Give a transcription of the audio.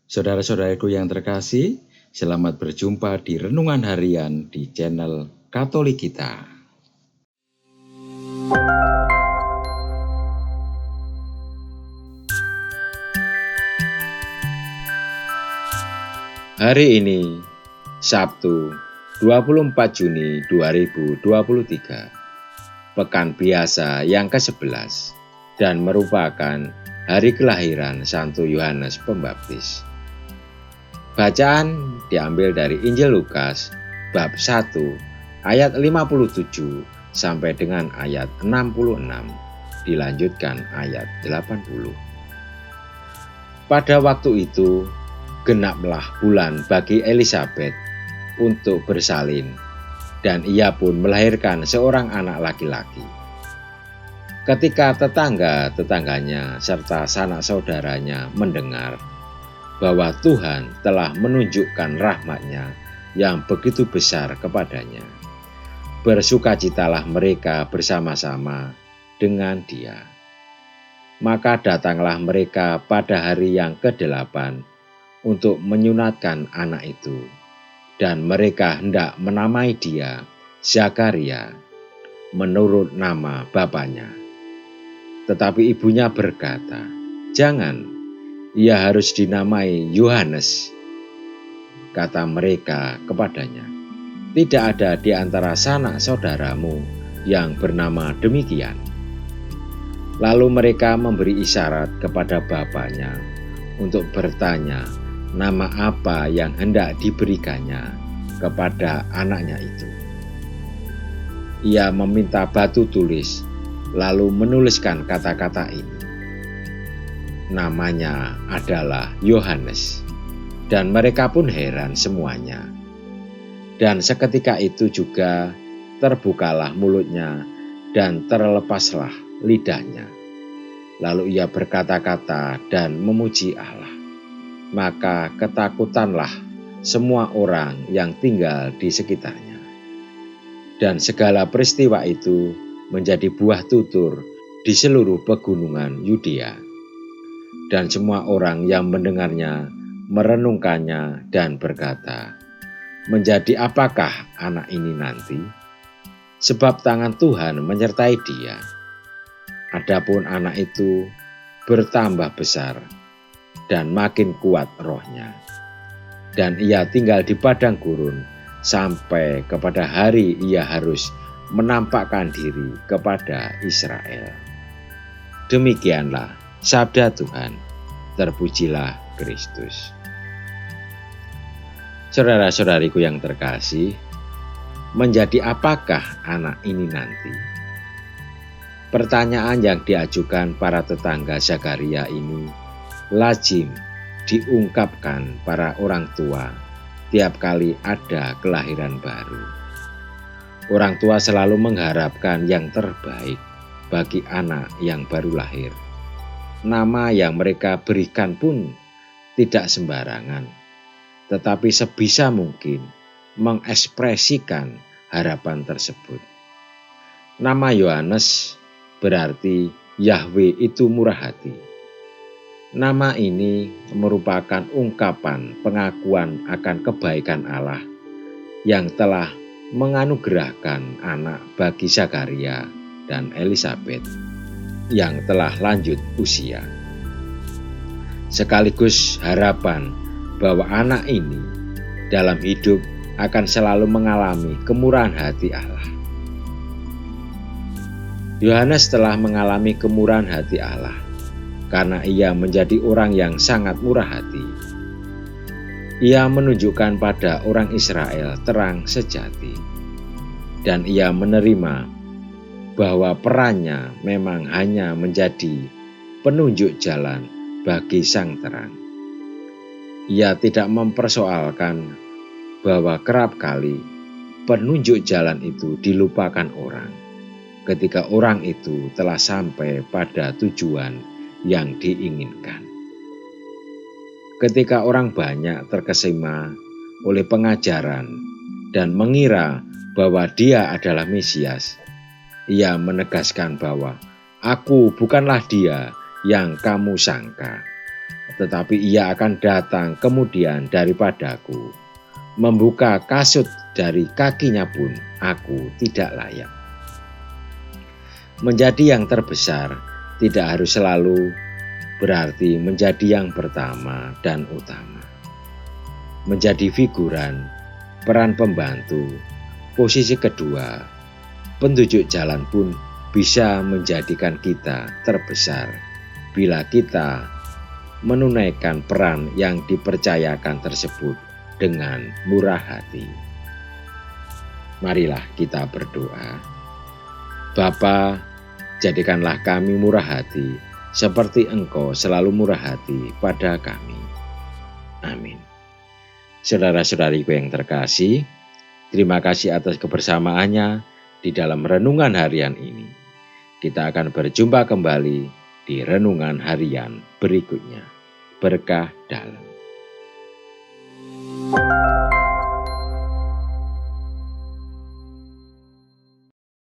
Saudara-saudaraku yang terkasih, selamat berjumpa di Renungan Harian di channel Katolik kita. Hari ini, Sabtu 24 Juni 2023, Pekan Biasa yang ke-11 dan merupakan hari kelahiran Santo Yohanes Pembaptis. Bacaan diambil dari Injil Lukas bab 1 ayat 57 sampai dengan ayat 66, dilanjutkan ayat 80. Pada waktu itu genaplah bulan bagi Elisabet untuk bersalin, dan ia pun melahirkan seorang anak laki-laki. Ketika tetangga-tetangganya serta sanak saudaranya mendengar bahwa Tuhan telah menunjukkan rahmat-Nya yang begitu besar kepadanya, bersukacitalah mereka bersama-sama dengan dia. Maka datanglah mereka pada hari yang ke-8 untuk menyunatkan anak itu, dan mereka hendak menamai dia Zakaria menurut nama bapaknya. Tetapi ibunya berkata, "Jangan, ia harus dinamai Yohanes." Kata mereka kepadanya, "Tidak ada di antara sanak saudaramu yang bernama demikian." Lalu mereka memberi isyarat kepada bapaknya untuk bertanya nama apa yang hendak diberikannya kepada anaknya itu. Ia meminta batu tulis, lalu menuliskan kata-kata ini. Namanya adalah Yohanes, dan mereka pun heran semuanya. Dan seketika itu juga terbukalah mulutnya dan terlepaslah lidahnya. Lalu ia berkata-kata dan memuji Allah. Maka ketakutanlah semua orang yang tinggal di sekitarnya. Dan segala peristiwa itu menjadi buah tutur di seluruh pegunungan Yudea. Dan semua orang yang mendengarnya merenungkannya dan berkata, "Menjadi apakah anak ini nanti? Sebab tangan Tuhan menyertai dia." Adapun anak itu bertambah besar dan makin kuat rohnya. Dan ia tinggal di padang gurun sampai kepada hari ia harus menampakkan diri kepada Israel. Demikianlah sabda Tuhan. Terpujilah Kristus. Saudara-saudariku yang terkasih, menjadi apakah anak ini nanti? Pertanyaan yang diajukan para tetangga Zakaria ini lazim diungkapkan para orang tua tiap kali ada kelahiran baru. Orang tua selalu mengharapkan yang terbaik bagi anak yang baru lahir. Nama yang mereka berikan pun tidak sembarangan, tetapi sebisa mungkin mengekspresikan harapan tersebut. Nama Yohanes berarti Yahweh itu murah hati. Nama ini merupakan ungkapan pengakuan akan kebaikan Allah yang telah menganugerahkan anak bagi Zakaria dan Elisabet yang telah lanjut usia. Sekaligus harapan bahwa anak ini dalam hidup akan selalu mengalami kemurahan hati Allah. Yohanes telah mengalami kemurahan hati Allah karena ia menjadi orang yang sangat murah hati. Ia menunjukkan pada orang Israel terang sejati, dan ia menerima bahwa perannya memang hanya menjadi penunjuk jalan bagi sang terang. Ia tidak mempersoalkan bahwa kerap kali penunjuk jalan itu dilupakan orang ketika orang itu telah sampai pada tujuan yang diinginkan. Ketika orang banyak terkesima oleh pengajaran dan mengira bahwa dia adalah Mesias, ia menegaskan bahwa "Aku bukanlah dia yang kamu sangka, tetapi Ia akan datang kemudian daripadaku. Membuka kasut dari kakinya pun aku tidak layak. Menjadi yang terbesar tidak harus selalu berarti menjadi yang pertama dan utama. Menjadi figuran, peran pembantu, posisi kedua, penunjuk jalan pun bisa menjadikan kita terbesar bila kita menunaikan peran yang dipercayakan tersebut dengan murah hati. Marilah kita berdoa. Bapa, jadikanlah kami murah hati seperti Engkau selalu murah hati pada kami. Amin. Saudara-saudariku yang terkasih, terima kasih atas kebersamaannya di dalam renungan harian ini. Kita akan berjumpa kembali di renungan harian berikutnya. Berkah dalam.